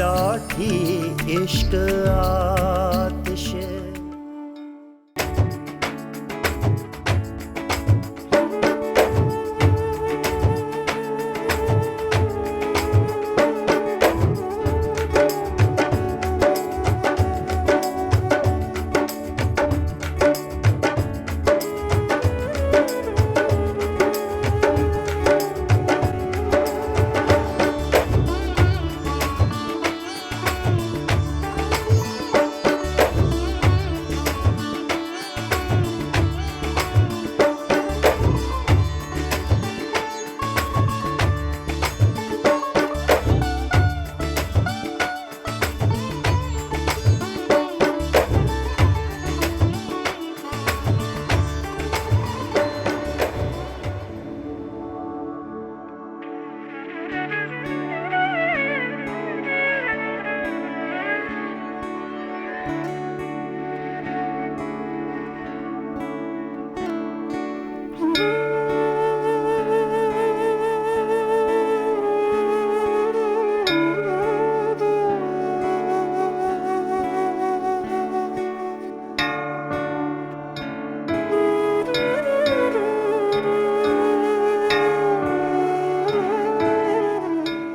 Dot ही इश्क आतिश।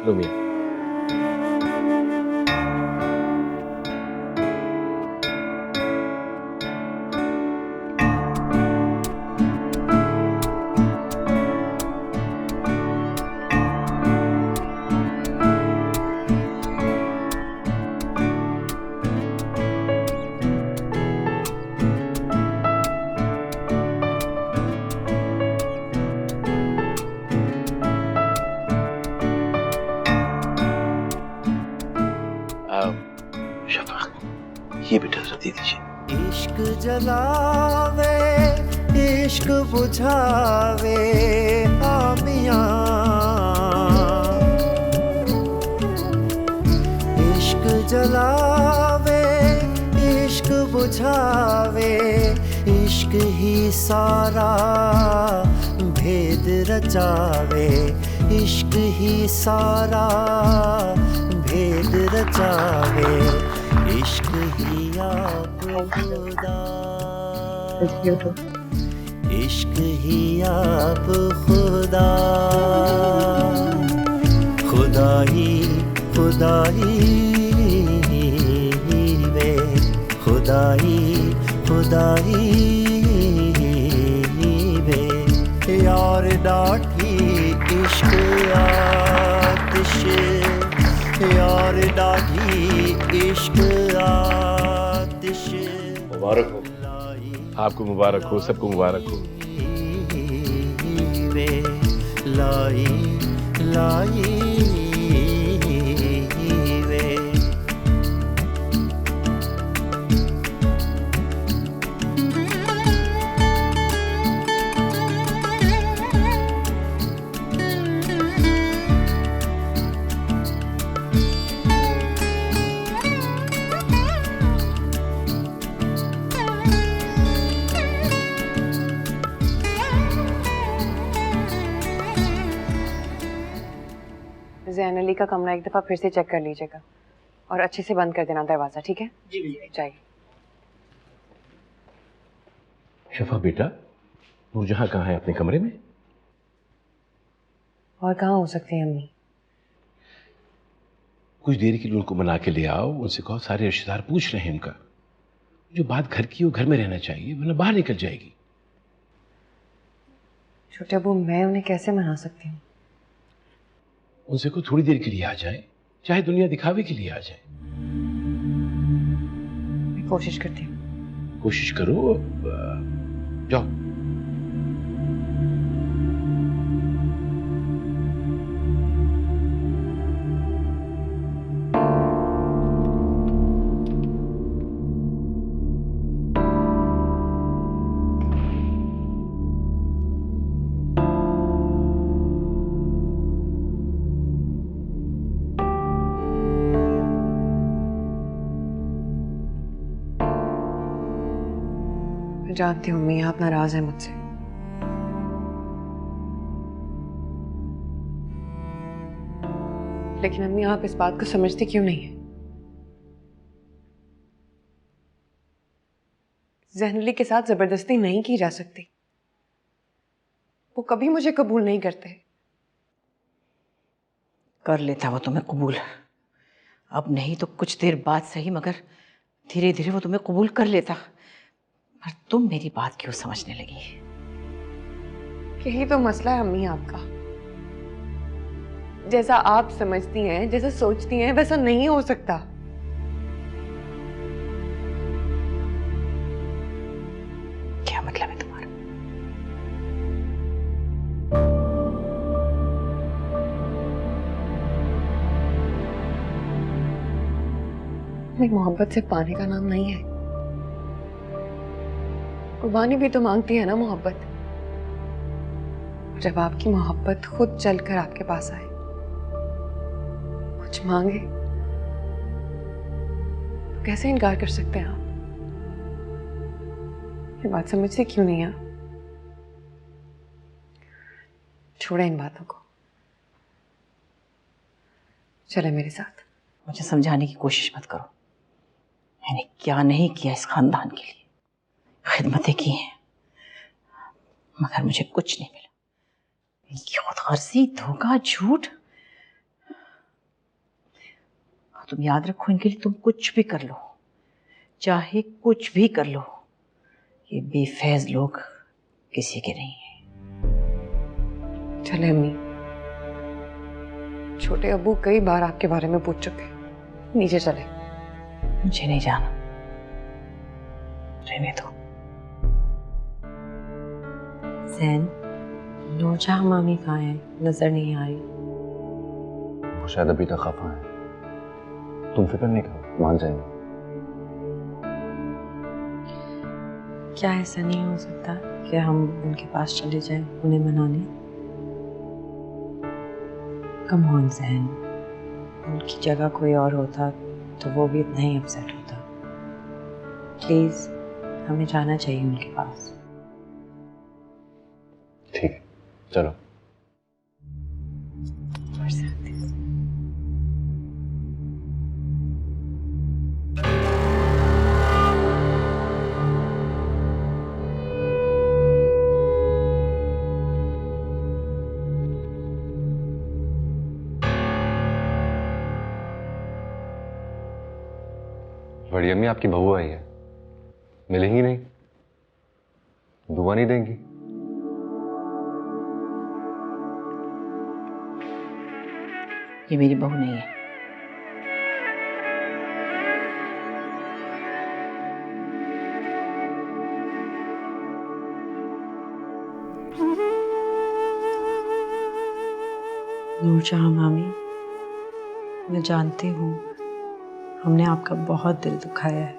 लो मियां। ये बेटा जरा दे दीजिए। इश्क जलावे इश्क बुझावे आमियां, इश्क जलावे इश्क बुझावे, इश्क ही सारा भेद रचावे, इश्क ही सारा भेद रचावे, इश्क ही आप खुदा, इश्क ही आप खुदा, खुदाई खुदाई वे, खुदाई खुदाई वे, यार डाठी इश्क आतिश, यार डाठी इश्क आतिश। मुबारक हो आपको, मुबारक हो, सबको मुबारक हो। वे लाई लाई वे, ज़ैन अली का कमरा एक दफ़ा फिर से चेक कर लीजिएगा और अच्छे से बंद कर देना दरवाज़ा, ठीक है? जी चाहिए। शफा बेटा, नूरजहां कहाँ है? अपने कमरे में? और कहाँ हो सकती है अम्मी? कुछ देर के लिए उनको मना के ले आओ, उनसे कहो सारे रिश्तेदार पूछ रहे हैं उनका। जो बात घर की वो घर में रहना चाहिए, वरना बाहर निकल जाएगी। छोटे अबू, मैं उन्हें कैसे मना सकती हूँ? उनसे को थोड़ी देर के लिए आ जाए, चाहे दुनिया दिखावे के लिए आ जाए। मैं कोशिश करती हूँ। कोशिश करो, जाओ। जानती हूँ अम्मी, आप नाराज हैं मुझसे। लेकिन अम्मी आप इस बात को समझती क्यों नहीं है? ज़ैन अली के साथ जबरदस्ती नहीं की जा सकती। वो कभी मुझे कबूल नहीं करते। कर लेता वो तुम्हें कबूल, अब नहीं तो कुछ देर बाद सही, मगर धीरे धीरे वो तुम्हें कबूल कर लेता। पर तुम मेरी बात क्यों समझने लगी? यही तो मसला है अम्मी आपका। जैसा आप समझती हैं, जैसा सोचती हैं, वैसा नहीं हो सकता। क्या मतलब है तुम्हारा? मेरी मोहब्बत से पाने का नाम नहीं है। कुर्बानी भी तो मांगती है ना मोहब्बत। जब आपकी मोहब्बत खुद चलकर आपके पास आए, कुछ मांगे, तो कैसे इनकार कर सकते हैं आप? ये बात समझते क्यों नहीं आप? छोड़े इन बातों को, चले मेरे साथ। मुझे समझाने की कोशिश मत करो। मैंने क्या नहीं किया इस खानदान के लिए। खिदमतें की हैं, मगर मुझे कुछ नहीं मिला। इनकी खुदगर्जी, धोखा, झूठ। तुम याद रखो, इनके लिए तुम कुछ भी कर लो, चाहे कुछ भी कर लो, ये बेफैज लोग किसी के नहीं हैं। चले अम्मी, छोटे अब्बू कई बार आपके बारे में पूछ चुके। नीचे चले। मुझे नहीं जाना, रहने दो। ज़ैन, नूरजहां मामी कहाँ है? नजर नहीं आ रही। वो शायद अभी तक खफा है। तुम फिक्र नहीं करो, मान जाएंगे। क्या ऐसा नहीं हो सकता कि हम उनके पास चले जाएं उन्हें मनाने? कम ऑन ज़ैन, उनकी जगह कोई और होता तो वो भी इतना ही अपसेट होता। प्लीज, हमें जाना चाहिए उनके पास। ठीक है, चलो। बड़ी अम्मी आपकी बहू आई है, मिलेंगी नहीं? दुआ नहीं देंगी? ये मेरी बहू नहीं है। नूरजहां मामी, मैं जानती हूँ हमने आपका बहुत दिल दुखाया है,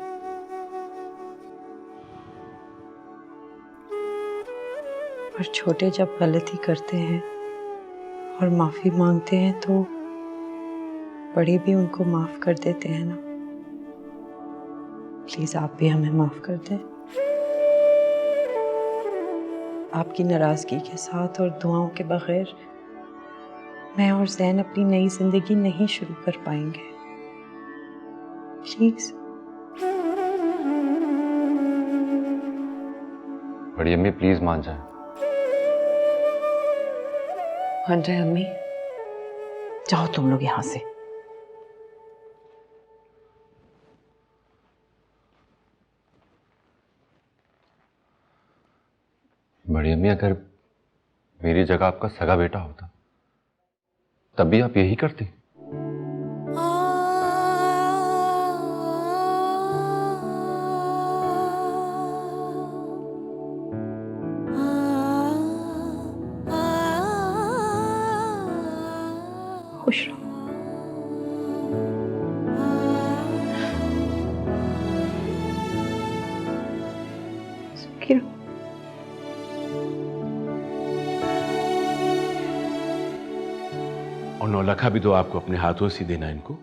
पर छोटे जब गलती करते हैं और माफी मांगते हैं तो बड़े भी उनको माफ कर देते हैं ना। प्लीज आप भी हमें माफ कर दें। आपकी नाराजगी के साथ और दुआओं के बगैर मैं और ज़ैन अपनी नई जिंदगी नहीं शुरू कर पाएंगे। प्लीज। बड़ी अम्मी प्लीज मान जाए। मान जाए अम्मी? जाओ तुम लोग यहां से। बड़ी अम्मी, अगर मेरी जगह आपका सगा बेटा होता तब भी आप यही करती? खुश रहो। सुखी रहो। और नौलखा भी तो आपको अपने हाथों से देना इनको।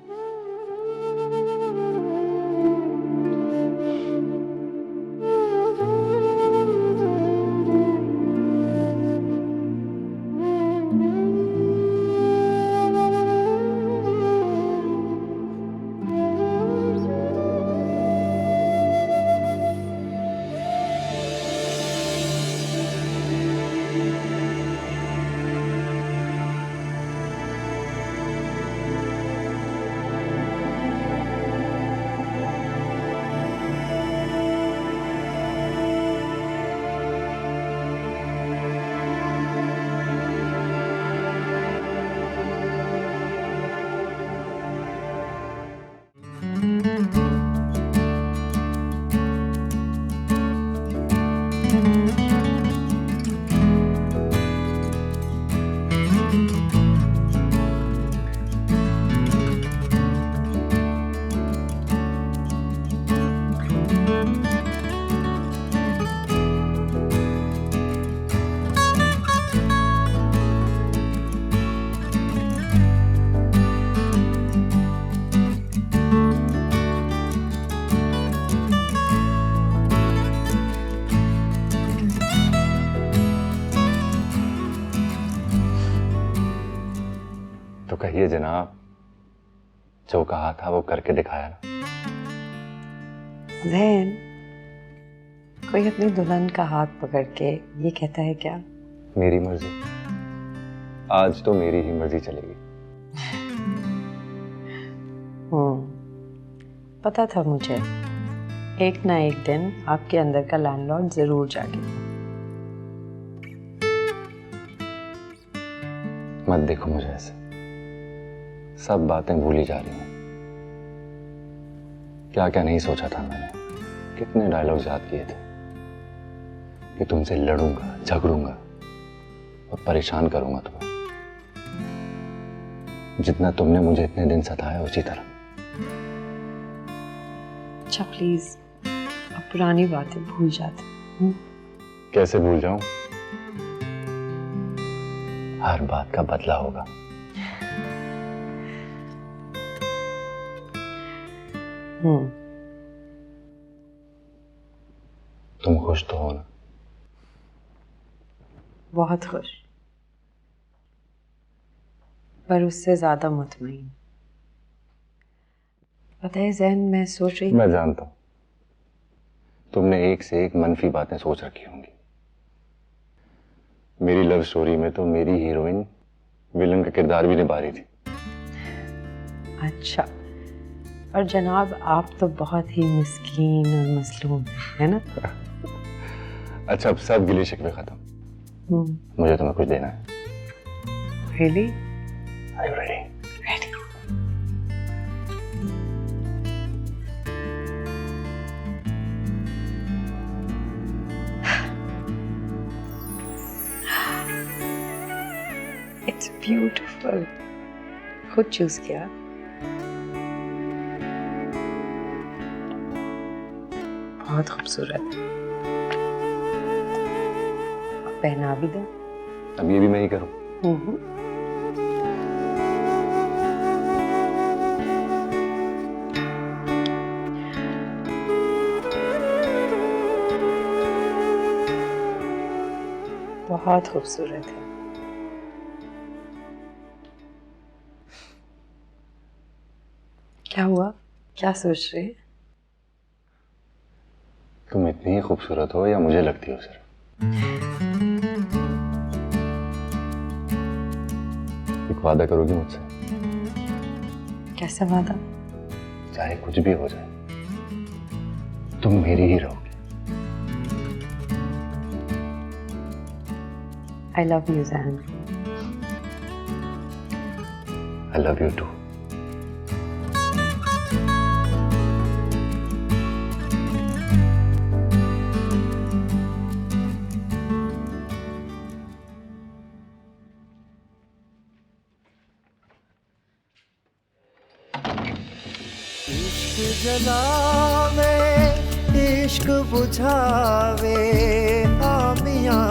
देखिए जनाब, जो कहा था वो करके दिखाया ना। जैन, कोई अपनी दुल्हन का हाथ पकड़ के ये कहता है क्या? मेरी मर्जी, आज तो मेरी ही मर्जी चलेगी। पता था मुझे, एक ना एक दिन आपके अंदर का लैंडलॉर्ड जरूर जागेगा। मत देखो मुझे ऐसे, सब बातें भूली जा रही हूँ। क्या क्या नहीं सोचा था मैंने, कितने डायलॉग्स याद किए थे कि तुमसे लड़ूंगा, झगड़ूंगा और परेशान करूंगा तुम्हें, जितना तुमने मुझे इतने दिन सताया उसी तरह। अच्छा प्लीज, अब पुरानी बातें भूल जाते। कैसे भूल जाऊं? हर बात का बदला होगा। तुम खुश तो हो ना? बहुत खुश, पर उससे ज्यादा मुतमईन। पता है जैन, मैं सोच रही, मैं जानता हूं तुमने एक से एक मनफी बातें सोच रखी होंगी। मेरी लव स्टोरी में तो मेरी हीरोइन विलन का किरदार भी निभा रही थी। अच्छा, और जनाब आप तो बहुत ही मिस्कीन और मसलूम है ना? अच्छा, अब सब गिले शिकवे खत्म। मुझे तुम्हें कुछ देना है। Really? Are you ready? Ready. It's beautiful. खुद चूज किया। बहुत खूबसूरत। पहना भी दो। अब ये भी मैं ही करूं? बहुत खूबसूरत है। क्या हुआ? क्या सोच रहे? तुम इतनी ही खूबसूरत हो या मुझे लगती हो सिर्फ? एक वादा करोगी मुझसे? कैसा वादा? चाहे कुछ भी हो जाए, तुम मेरी ही रहोगी। I love you, Zan. I love you too. इश्क जलावे, इश्क बुझावे आमियां,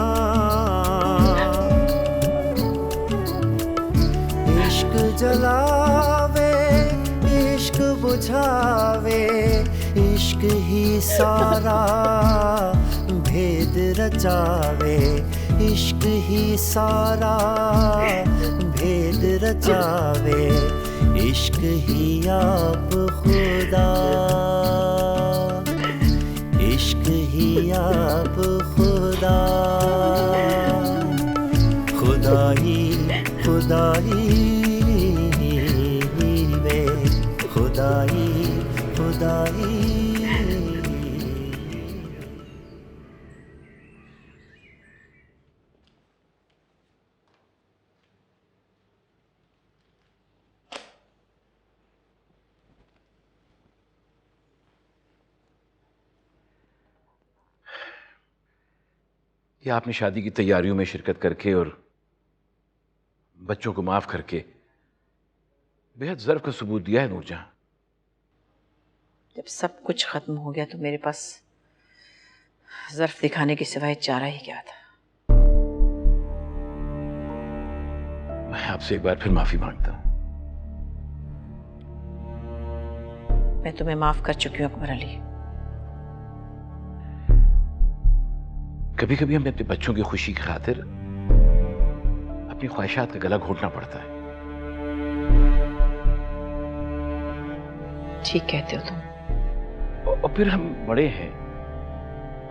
इश्क जलावे, इश्क बुझावे, इश्क ही सारा भेद रचावे, इश्क ही सारा भेद रचावे, इश्क ही आप खुदा, इश्क ही आप खुदा, खुदाई खुदाई वे खुदाई खुदाई। ये आपने शादी की तैयारियों में शिरकत करके और बच्चों को माफ करके बेहद ज़र्फ का सबूत दिया है नूरजहां। जब सब कुछ खत्म हो गया तो मेरे पास ज़र्फ दिखाने के सिवाय चारा ही क्या था। मैं आपसे एक बार फिर माफी मांगता हूं। मैं तुम्हें माफ कर चुकी हूं अकबर अली। कभी कभी हमें अपने बच्चों की खुशी की खातिर अपनी ख्वाहिशात का गला घोटना पड़ता है। ठीक कहते हो तुम। और फिर हम बड़े हैं,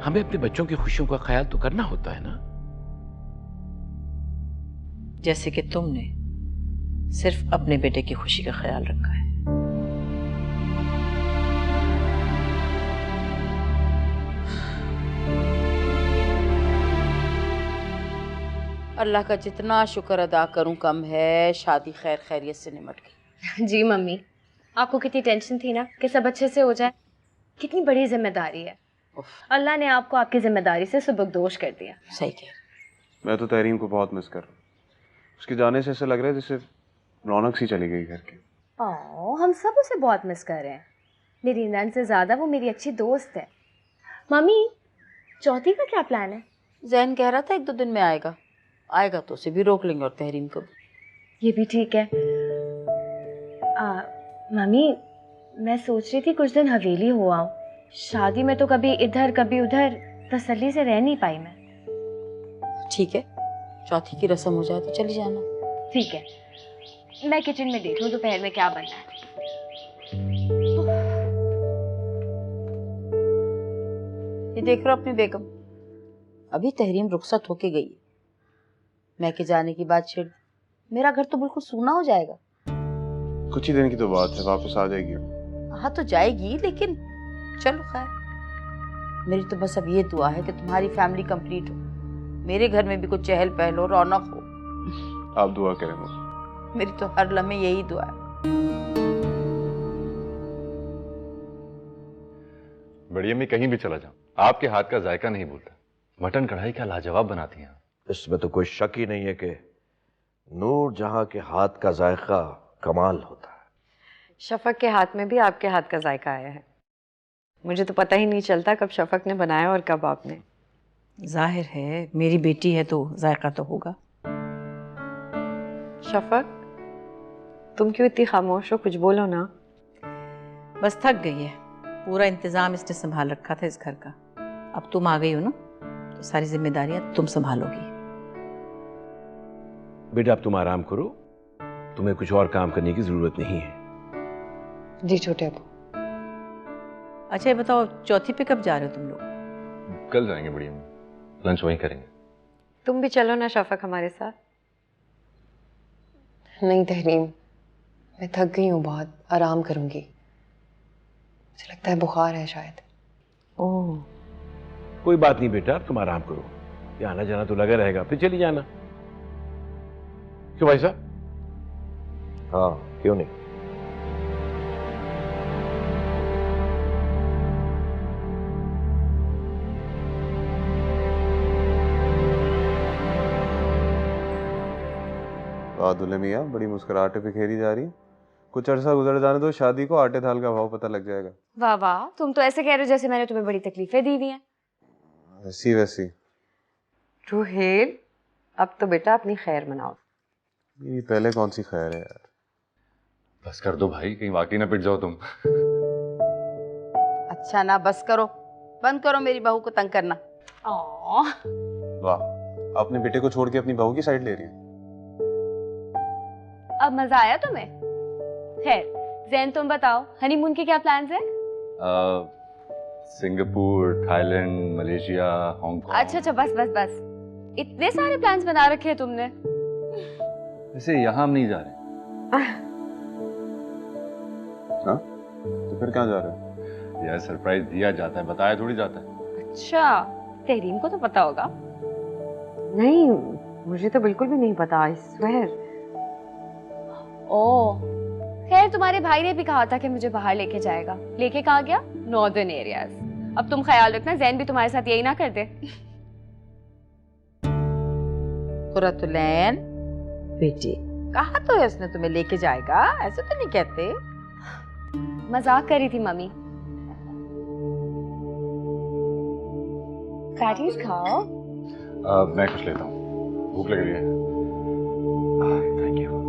हमें अपने बच्चों की खुशियों का ख्याल तो करना होता है ना। जैसे कि तुमने सिर्फ अपने बेटे की खुशी का ख्याल रखा है। अल्लाह का जितना शुक्र अदा करूं कम है, शादी खैर खैरियत से निमट गई। जी मम्मी, आपको कितनी टेंशन थी ना कि सब अच्छे से हो जाए। कितनी बड़ी जिम्मेदारी है, अल्लाह ने आपको आपकी जिम्मेदारी से सुबकदोश कर दिया। सही कह। मैं तो तहरीम को बहुत मिस कर रहा हूँ। उसके जाने से ऐसा लग रहा है जैसे रौनक सी चली गई घर की। हम सब उसे बहुत मिस कर रहे हैं। मेरी नैन से ज़्यादा वो मेरी अच्छी दोस्त है। मम्मी, चौथी का क्या प्लान है? जैन कह रहा था 1-2 दिन में आएगा। आएगा तो उसे भी रोक लेंगे और तहरीम को भी। ये भी ठीक है। मम्मी, मैं सोच रही थी कुछ दिन हवेली हो आऊं। शादी में तो कभी इधर कभी उधर तसल्ली से रह नहीं पाई मैं। ठीक है, चौथी की रस्म हो जाए तो चली जाना। ठीक है, मैं किचन में देख लूं दोपहर में क्या बनना है। ये देख रहा अपनी बेगम, अभी तहरीम रुखसत होके गई है। मैं के जाने की बात छेड़, मेरा घर तो बिल्कुल सूना हो जाएगा। कुछ ही दिन की तो बात है, वापस आ जाएगी। हाँ तो जाएगी, लेकिन चलो खैर। मेरी तो बस अब ये दुआ है कि तुम्हारी फैमिली कंप्लीट हो, मेरे घर में भी कुछ चहल पहल हो, रौनक हो। आप दुआ करें मुझे। मेरी तो हर लम्हे यही दुआ है। बड़ी अम्मी, कहीं भी चला जाऊं आपके हाथ का जायका नहीं भूलता। मटन कढ़ाई क्या लाजवाब बनाती हैं। इसमें तो कोई शक ही नहीं है कि नूर जहां के हाथ का जायका कमाल होता है। शफक के हाथ में भी आपके हाथ का जायका आया है। मुझे तो पता ही नहीं चलता कब शफक ने बनाया और कब आपने। जाहिर है मेरी बेटी है तो जायका तो होगा। शफक, तुम क्यों इतनी खामोश हो? कुछ बोलो ना। बस थक गई है, पूरा इंतजाम इसने संभाल रखा था इस घर का। अब तुम आ गई हो ना, तो सारी जिम्मेदारियां तुम संभालोगी। बेटा अब तुम आराम करो, तुम्हें कुछ और काम करने की जरूरत नहीं है। जी छोटे अबू। अच्छा ये बताओ, चौथी पे कब जा रहे हो तुम लोग? कल जाएंगे बड़ी अम्मी, लंच वहीं करेंगे। तुम भी चलो ना शफक हमारे साथ। नहीं तहरीम, मैं थक गई हूँ बहुत, आराम करूंगी। मुझे लगता है बुखार है शायद। ओह, कोई बात नहीं बेटा, अब तुम आराम करो। ये आना जाना तो लगा रहेगा, फिर चली जाना। क्यों भाई साहब? हाँ, क्यों नहीं। दुल्हे मियाँ बड़ी मुस्कुराहटें बिखेरी जा रही है। कुछ अरसा गुजर जाने दो, शादी को आटे दाल का भाव पता लग जाएगा। वाह वाह, तुम तो ऐसे कह रहे हो जैसे मैंने तुम्हें बड़ी तकलीफें दी हुई हैं। ऐसी वैसी। रुहेल, अब तो बेटा अपनी खैर मनाओ। ये पहले कौन सी खैर है यार। बस कर दो भाई, कहीं वाकई ना पिट जाओ तुम। अच्छा ना, बस करो, बंद करो मेरी बहू को तंग करना। वाह, अपने बेटे को छोड़ के अपनी बहू की साइड ले रही है। अब मजा आया तुम्हें? खैर जैन, तुम बताओ हनीमून के क्या प्लान्स हैं? Singapore, Thailand, Malaysia, Hong Kong. अच्छा बस बस बस, इतने सारे प्लान्स बना रखे हैं तुमने। वैसे यहाँ हम नहीं जा रहे। हाँ? तो फिर कहाँ जा रहे हो? यार सरप्राइज दिया जाता है, बताया थोड़ी जाता है। अच्छा, तहरीम को तो पता होगा। नहीं, मुझे तो बिल्कुल भी नहीं पता। I swear. ओह, खैर तुम्हारे भाई ने भी कहा था कि मुझे बाहर लेके जाएगा। लेके कहाँ गया? Northern areas. अब तुम ख्याल रखना जैन भी तुम्हारे साथ यही ना कर दे। कुरतुलैन बेटी, कहा तो है उसने तुम्हें लेके जाएगा, ऐसे तो नहीं कहते। मजाक करी थी मम्मी। पैटीज खाओ। मैं कुछ लेता हूँ, भूख लग रही है। Thank you.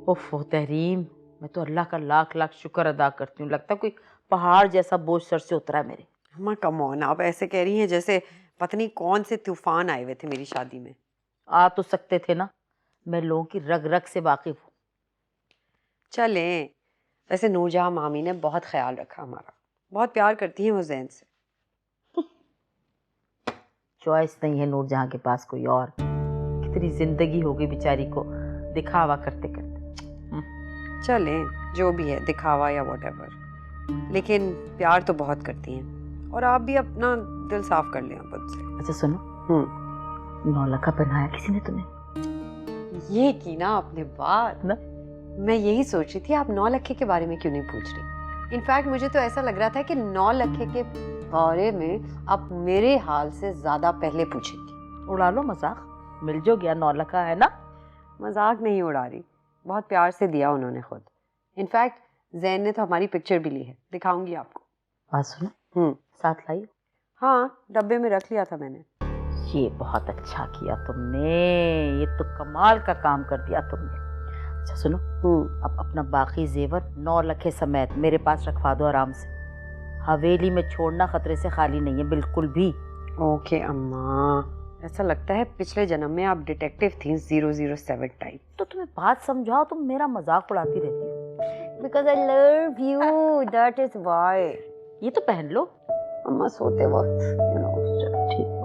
ओफो तहरीम, मैं तो अल्लाह का लाख लाख शुक्र अदा करती हूँ। लगता कोई पहाड़ जैसा बोझ सर से उतरा है मेरे। अम्मा कम ऑन, आप ऐसे कह रही हैं जैसे पता नहीं कौन से तूफान आए हुए थे मेरी शादी में। आ तो सकते थे ना, मैं लोगों की रग रग से वाकिफ हूँ। चले, वैसे नूरजहां मामी ने बहुत ख्याल रखा हमारा, बहुत प्यार करती हैं वो जैन से। चॉइस नहीं है नूरजहां के पास कोई और, कितनी जिंदगी हो गई बेचारी को दिखावा करते करते। चले जो भी है, दिखावा या व्हाटएवर, लेकिन प्यार तो बहुत करती हैं। और आप भी अपना दिल साफ कर लें अब उनसे। अच्छा सुनो, 9 लाख पहनाया किसी ने तुम्हें? ये की ना आपने बात ना, मैं यही सोच रही थी आप 9 लाख के बारे में क्यों नहीं पूछ रही। इनफैक्ट मुझे तो ऐसा लग रहा था कि 9 लाख के बारे में आप मेरे हाल से ज्यादा पहले पूछेंगी। उड़ा लो मजाक, मिल जो गया 9 लाख है ना। मजाक नहीं उड़ा रही, बहुत प्यार से दिया उन्होंने खुद। इनफैक्ट जैन ने तो हमारी पिक्चर भी ली है, दिखाऊंगी आपको। बात सुनो, साथ लाई? हाँ, डब्बे में रख लिया था मैंने। ये बहुत अच्छा किया तुमने, ये तो कमाल का काम कर दिया तुमने। अच्छा सुनो, अब अपना बाकी जेवर 9 लाख समेत मेरे पास रखवा दो आराम से। हवेली में छोड़ना खतरे से खाली नहीं है बिल्कुल भी। ओके अम्मा, ऐसा लगता है पिछले जन्म में आप डिटेक्टिव थी 007 टाइप। तो तुम्हें बात समझाओ, तुम मेरा मजाक उड़ाती रहती हो। Because I love you, that is why. ये तो पहन लो अम्मा सोते वक्त, यू नो। ठीक है।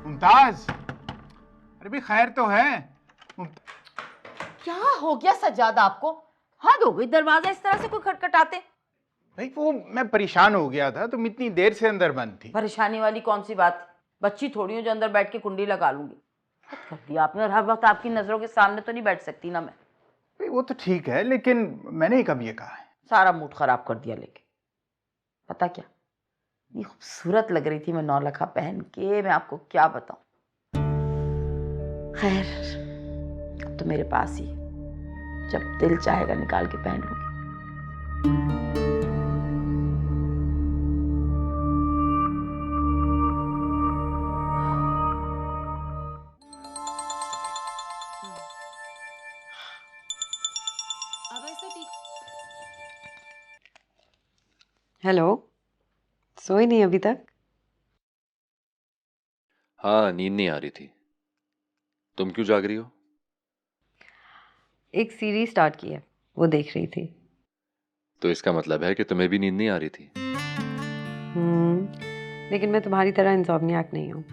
मुमताज, अरे भी खैर तो है। क्या हो गया सज्जाद आपको? हद हो गई, दरवाजा इस तरह से कोई खटखटाते। भाई वो मैं परेशान हो गया था, तुम इतनी देर से अंदर बंद थी। परेशानी वाली कौन सी बात, बच्ची थोड़ी हूँ जो अंदर बैठ के कुंडी लगा लूंगी। हद कर दिया आपने, और हर वक्त आपकी नजरों के सामने तो नहीं बैठ सकती ना मैं। भाई वो तो ठीक है, लेकिन मैंने कब ये कहा है? सारा मूड खराब कर दिया। लेकिन पता क्या, ये खूबसूरत लग रही थी मैं 9 लाख पहन के, मैं आपको क्या बताऊं। खैर अब तो मेरे पास ही, जब दिल चाहेगा निकाल के पहन लूंगी। हेलो, सोई नहीं अभी तक? हाँ, नींद नहीं आ रही थी। तुम क्यों जाग रही हो? एक सीरीज स्टार्ट की है, वो देख रही थी। तो इसका मतलब है कि तुम्हें भी नींद नहीं आ रही थी। लेकिन मैं तुम्हारी तरह इंसोम्नियाक नहीं हूँ।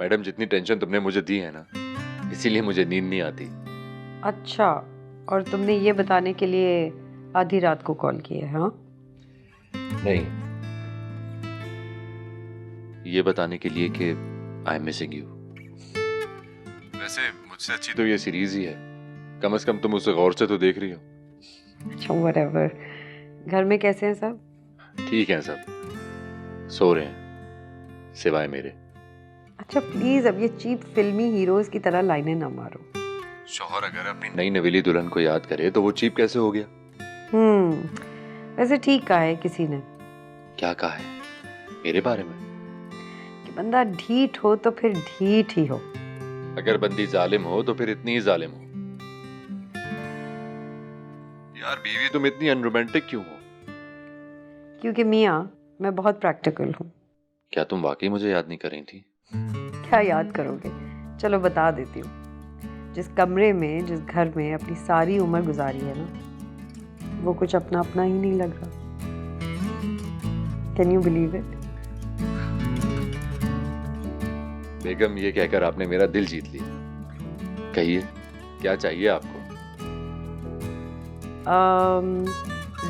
मैडम, जितनी टेंशन तुमने मुझे दी है ना, इसीलिए मुझे नींद नहीं आती। अच्छा, और तुमने ये बताने के लिए आधी रात को कॉल किया है? हाँ नहीं, ये बताने के लिए कि आई एम मिसिंग यू। वैसे मुझसे अच्छी तो ये सीरीज ही है, कम से कम तुम उसे गौर से तो देख रही हो। अच्छा, व्हाटएवर। घर में कैसे हैं सब? ठीक है, सब सो रहे हैं सिवाय मेरे। अच्छा प्लीज, अब ये चीप फिल्मी हीरोज की तरह लाइनें ना मारो। शौहर अगर अपनी नई नवेली दुल्हन को याद करे तो वो चीप कैसे हो गया? वैसे ठीक कहा है किसी ने। क्या कहा है मेरे बारे में? कि बंदा ढीठ हो तो फिर ढीठ ही हो। अगर बंदी जालिम हो तो फिर इतनी ही जालिम हो। यार बीवी, तुम इतनी अनरोमांटिक क्यों हो? क्योंकि मियाँ, मैं बहुत प्रैक्टिकल हूँ। क्या तुम वाकई मुझे याद नहीं कर रही थी? क्या याद करोगे, चलो बता देती हूँ। जिस कमरे में, जिस घर में अपनी सारी उम्र गुजारी है ना, वो कुछ अपना अपना ही नहीं लग रहा। Can you believe it? बेगम, ये कहकर आपने मेरा दिल जीत लिया। कहिए, क्या चाहिए आपको?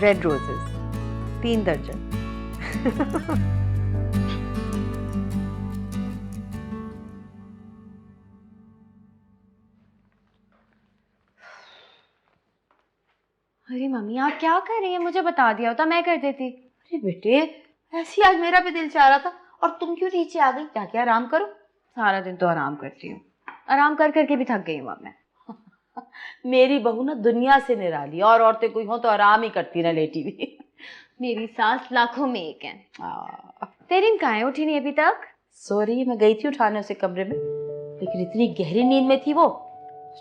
रेड रोजेस 3 दर्जन। अरे मम्मी आप क्या कर रही हैं? मुझे बता दिया होता मैं कर देती। अरे बेटे, ऐसी आज मेरा भी दिल चाह रहा था और तुम क्यों नीचे आ गई? जाके आराम करो। सारा दिन तो आराम करती हूँ, आराम कर करके भी थक गई हूँ अब मैं। मेरी बहू ना दुनिया से निराली, और औरतें कोई हो तो आराम ही करती ना, लेटी भी। मेरी सास लाखों में एक है। तेरी कहाँ है? उठी नहीं अभी तक? सो रही है, मैं गई थी उठाने उसे कमरे में, लेकिन इतनी गहरी नींद में थी वो,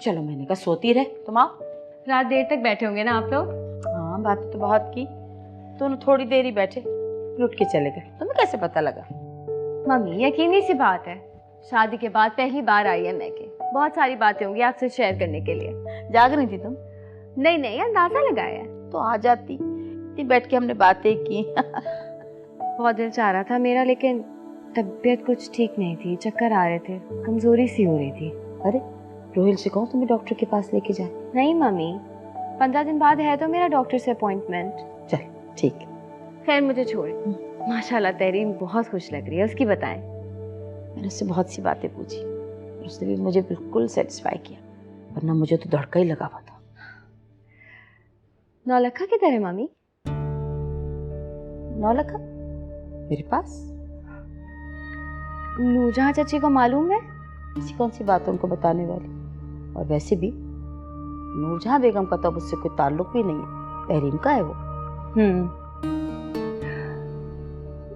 चलो मैंने कहा सोती रहे। तुम आओ। रात देर तक बैठे होंगे ना आप लोग? हाँ, बात तो बहुत की, दोनों थोड़ी देर ही बैठे, लुट के चले गए। तुम्हें कैसे पता लगा? मम्मी यकीनी सी बात है, शादी के बाद पहली बार आई है मैके, बहुत सारी बातें होंगी आपसे शेयर करने के लिए। जाग रही थी तुम? नहीं नहीं, अंदाजा लगाया। तो आ जाती, इतनी बैठ के हमने बातें की। बहुत दिल चाह रहा था मेरा, लेकिन तबीयत कुछ ठीक नहीं थी, चक्कर आ रहे थे, कमजोरी सी हो रही थी। अरे रोहिल से कहूँ तुम्हें डॉक्टर के पास लेके जाए? नहीं मम्मी, 15 दिन बाद है तो मेरा डॉक्टर से अपॉइंटमेंट। चल ठीक। खैर मुझे छोड़, माशाल्लाह तहरीम बहुत खुश लग रही है, उसकी बताएं। मैंने उससे बहुत सी बातें पूछी, उसने भी मुझे बिल्कुल सेटिस्फाई किया, वरना मुझे तो धड़का ही लगा हुआ था। नौलखा किधर है मम्मी? नौलखा मेरे पास। नूरजहां चाची को मालूम है? ऐसी कौन सी बात उनको बताने वाली, और वैसे भी नूरजहां बेगम का तो अब उससे कोई ताल्लुक भी नहीं है, तहरीम का है वो।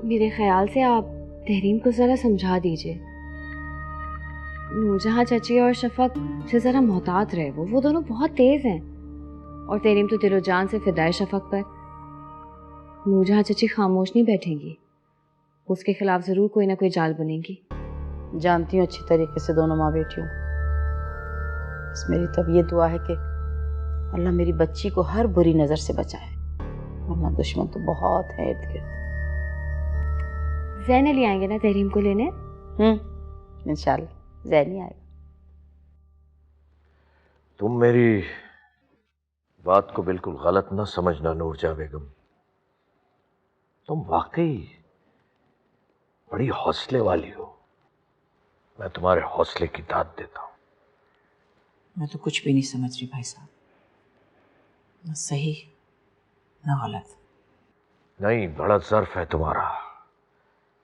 मेरे ख्याल से आप तहरीम को जरा समझा दीजिए, नूरजहां चाची और शफक से जरा मोहतात रहे, वो दोनों बहुत तेज हैं, और तहरीम तो दिलो जान से फिदा है शफक पर। नूरजहां चाची खामोश नहीं बैठेंगी, उसके खिलाफ जरूर कोई ना कोई जाल बनेगी। जानती हूँ अच्छी तरीके से दोनों माँ बेटियों। बस मेरी तब ये दुआ है कि अल्लाह मेरी बच्ची को हर बुरी नजर से बचाए, वरना दुश्मन तो बहुत है इर्द गिर्द। ज़ैन अली आएंगे ना तहरीम को लेने? इंशाल्लाह ज़ैन ही आएगा। तुम मेरी बात को बिल्कुल गलत ना समझना नूरजहां बेगम, तुम वाकई बड़ी हौसले वाली हो, मैं तुम्हारे हौसले की दाद देता हूं। मैं तो कुछ भी नहीं समझ रही भाई साहब, न सही न गलत। नहीं, बड़ा ज़र्फ है तुम्हारा,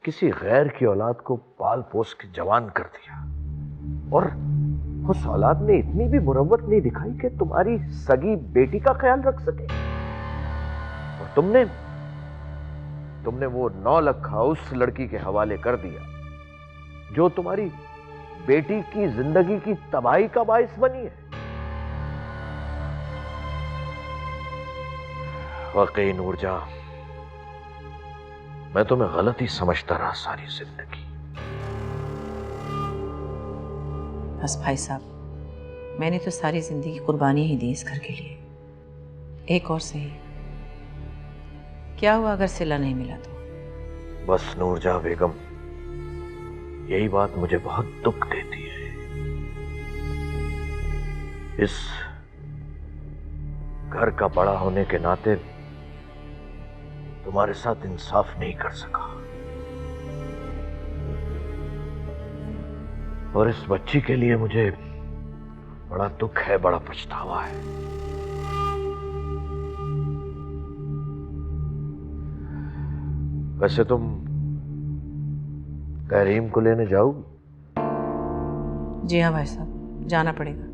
किसी गैर की औलाद को पाल पोस के जवान कर दिया, और उस औलाद ने इतनी भी मुरव्वत नहीं दिखाई कि तुम्हारी सगी बेटी का ख्याल रख सके। और तुमने वो 9 लखा उस लड़की के हवाले कर दिया जो तुम्हारी बेटी की जिंदगी की तबाही का बाइस बनी है। वाकई नूरजहां, मैं तुम्हें गलत ही समझता रहा सारी जिंदगी। बस भाई साहब, मैंने तो सारी जिंदगी कुर्बानी ही दी इस घर के लिए। एक और सही, क्या हुआ अगर सिला नहीं मिला तो? बस नूरजहां बेगम, यही बात मुझे बहुत दुख देती है। इस घर का बड़ा होने के नाते तुम्हारे साथ इंसाफ नहीं कर सका, और इस बच्ची के लिए मुझे बड़ा दुख है, बड़ा पछतावा है। वैसे तुम तहरीम को लेने जाओगी? जी हाँ भाई साहब, जाना पड़ेगा।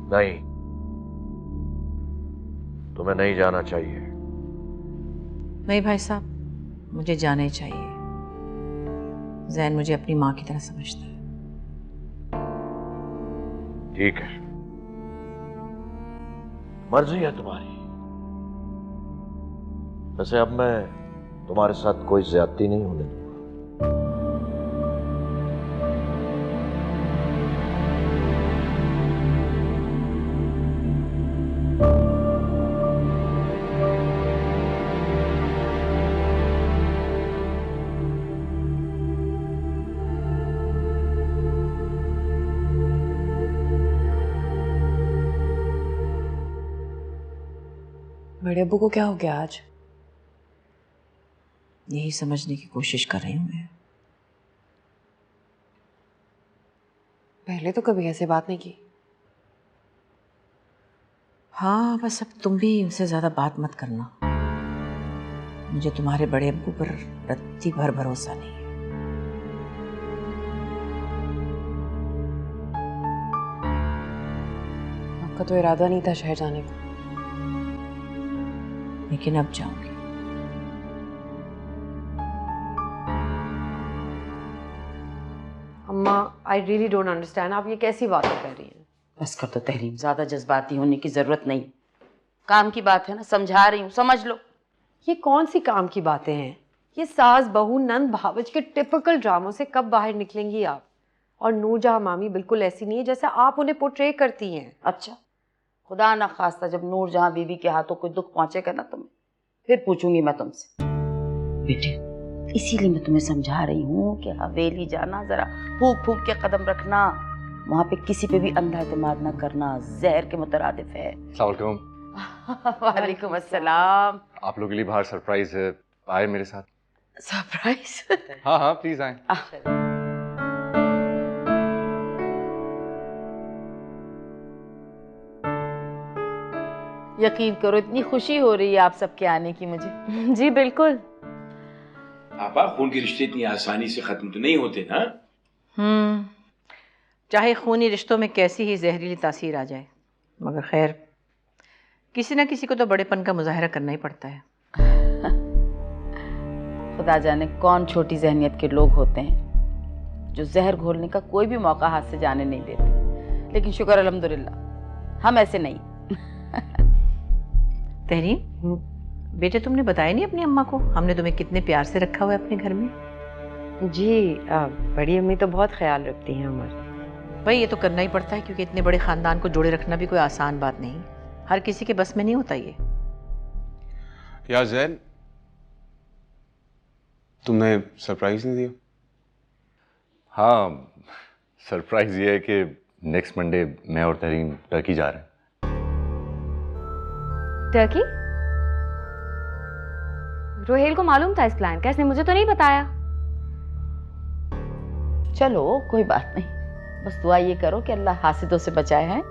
नहीं, तुम्हें नहीं जाना चाहिए। नहीं भाई साहब, मुझे जाना ही चाहिए। ज़ैन मुझे अपनी माँ की तरह समझता है। ठीक है, मर्जी है तुम्हारी। वैसे अब मैं तुम्हारे साथ कोई ज्यादती नहीं होने दूंगा। बड़े अब्बू को क्या हो गया आज? यही समझने की कोशिश कर रही हूँ मैं। पहले तो कभी ऐसे बात नहीं की। हाँ, बस अब तुम भी उनसे ज्यादा बात मत करना। मुझे तुम्हारे बड़े अब्बू पर रत्ती भर भरोसा नहीं है। आपका तो इरादा नहीं था शहर जाने का। लेकिन अब जाऊंगी। अम्मा, आई रियली डोंट अंडरस्टैंड, आप ये कैसी बातें कर रही हैं? बस कर दो तहरीम, ज्यादा जज्बाती होने की जरूरत नहीं। काम की बात है ना, समझा रही हूँ, समझ लो। ये कौन सी काम की बातें हैं? ये सास बहू नंद भावज के टिपिकल ड्रामों से कब बाहर निकलेंगी आप? और नूरजहां मामी बिल्कुल ऐसी नहीं है जैसे आप उन्हें पोर्ट्रे करती हैं। अच्छा, खुदा ना खास्ता जब नूरजहां बीवी के हाथों कोई दुख पहुंचेगा ना तुम्हें, फिर पूछूंगी मैं तुमसे। बेटे, इसीलिए मैं तुम्हें समझा रही हूँ कि हवेली जाना जरा फूक फूक के कदम रखना, वहां पे किसी पे भी अंधा एतमाद ना करना, जहर के मुतरादिफ है। अस्सलाम वालेकुम अस्सलाम। आप लोगों के लिए बाहर सरप्राइज है, आए मेरे साथ। सरप्राइज? हाँ हाँ प्लीज आए। यकीन करो इतनी खुशी हो रही है आप सबके आने की मुझे। जी बिल्कुल। आपा, खून के रिश्ते इतनी आसानी से खत्म तो नहीं होते ना। चाहे खूनी रिश्तों में कैसी ही जहरीली तासीर आ जाए, मगर खैर किसी ना किसी को तो बड़ेपन का मुजाहरा करना ही पड़ता है। खुदा जाने कौन छोटी जहनियत के लोग होते हैं जो जहर घोलने का कोई भी मौका हाथ से जाने नहीं देते, लेकिन शुक्र अल्हम्दुलिल्लाह हम ऐसे नहीं। तहरीम, बेटे तुमने बताया नहीं अपनी अम्मा को हमने तुम्हें कितने प्यार से रखा हुआ है अपने घर में? जी, बड़ी अम्मी तो बहुत ख्याल रखती हैं हमारा। भाई ये तो करना ही पड़ता है, क्योंकि इतने बड़े खानदान को जोड़े रखना भी कोई आसान बात नहीं, हर किसी के बस में नहीं होता ये। या जैन, तुमने सरप्राइज नहीं दिया? हाँ, सरप्राइज ये है कि नेक्स्ट मंडे मैं और तहरीम टर्की जा रहे हैं। टर्की? रोहेल को मालूम था इस प्लान का, इसने मुझे तो नहीं बताया। चलो कोई बात नहीं, बस दुआ ये करो कि अल्लाह हासिदों से बचाए हैं।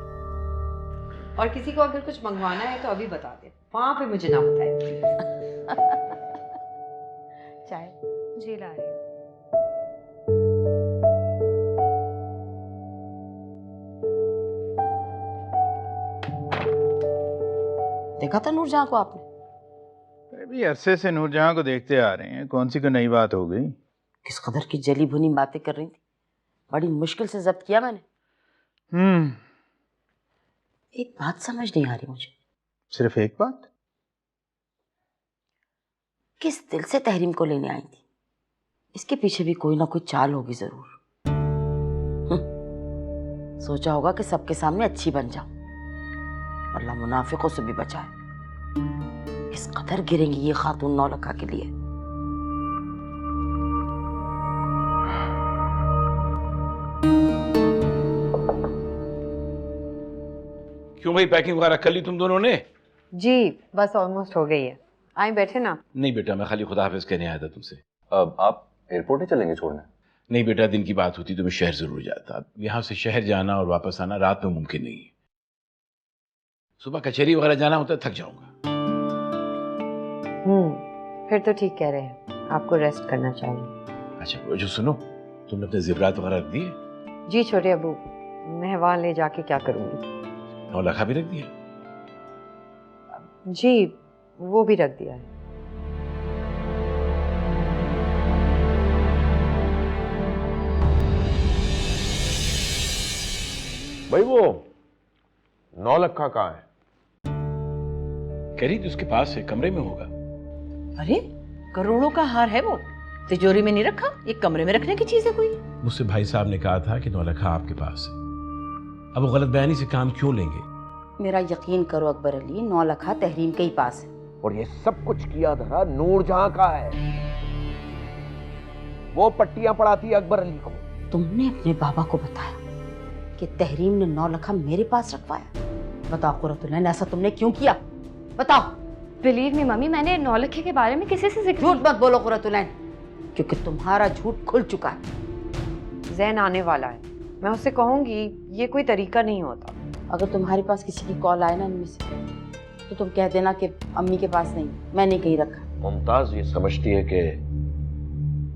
और किसी को अगर कुछ मंगवाना है तो अभी बता दे, वहां पे मुझे ना बताए प्लीज। चाय जी ला रही हूँ। देखा था नूरजहां को आपने? अभी अरसे से नूरजहां को देखते आ रहे हैं, कौन सी कोई नई बात हो गई? किस कदर की जली भुनी बातें कर रही थी, बड़ी मुश्किल से जब्त किया मैंने। एक बात समझ नहीं आ रही मुझे। सिर्फ एक बात? किस दिल से तहरीम को लेने आई थी? इसके पीछे भी कोई ना कोई चाल होगी जरूर। सोचा होगा कि सबके सामने अच्छी बन जाऊं, अल्लाह मुनाफिकों से भी बचाए। इस कदर गिरेंगी ये खातून नौलखा के लिए। क्यों भाई, पैकिंग वगैरह कर ली तुम दोनों ने? जी बस ऑलमोस्ट हो गई है। आए बैठे ना। नहीं बेटा, मैं खाली खुदा हाफिज कहने आया था तुमसे। अब आप एयरपोर्ट ही चलेंगे छोड़ने? नहीं बेटा, दिन की बात होती तो मैं शहर जरूर जाता। अब यहाँ से शहर जाना और वापस आना रात में मुमकिन नहीं है। सुबह कचहरी वगैरह जाना होता है, थक जाऊंगा। फिर तो ठीक कह रहे हैं, आपको रेस्ट करना चाहिए। अच्छा वो जो सुनो, तुमने अपने ज़ेवरात वगैरह रख दिए? जी छोटे अबू, मैं वहां ले जाके क्या करूंगी? नौलखा भी रख दिया? जी वो भी रख दिया है। भाई वो नौलखा कहाँ है? कह रही थी उसके पास है, कमरे में होगा। अरे करोड़ों का हार है वो, तिजोरी में नहीं रखा, एक कमरे में रखने की चीज है कोई? मुझसे भाई साहब ने कहा था कि नौलखा आपके पास है। अब वो गलत बयानी से काम क्यों लेंगे? मेरा यकीन करो अकबर अली, नौलखा तहरीम के ही पास है। और ये सब कुछ किया धरा नूरजहां का है। वो पट्टियां पढ़ाती है अकबर अली को। तुमने अपने बाबा को बताया कि तहरीम ने नौलखा मेरे पास रखवाया? बताओ कुरतुलैन, ऐसा तुमने क्यों किया? बताओ। बिलीव मी मम्मी, मैंने नौलखे के बारे में किसी से जिक्र झूठ मत बोलो कुरतुलैन, क्योंकि तुम्हारा झूठ खुल चुका है। जैन आने वाला है, मैं उससे कहूंगी ये कोई तरीका नहीं होता। अगर तुम्हारे पास किसी की कॉल आए ना इनमें से, तो तुम कह देना कि अम्मी के पास नहीं, मैंने कहीं रखा। मुमताज ये समझती है कि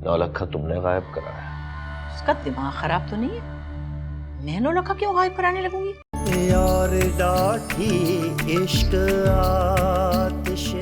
नौलखा तुमने गायब कराया है। उसका दिमाग खराब तो नहीं है? मैं नौलखा क्यों गायब कराने लगूंगी? यार डाठी इश्क आतिश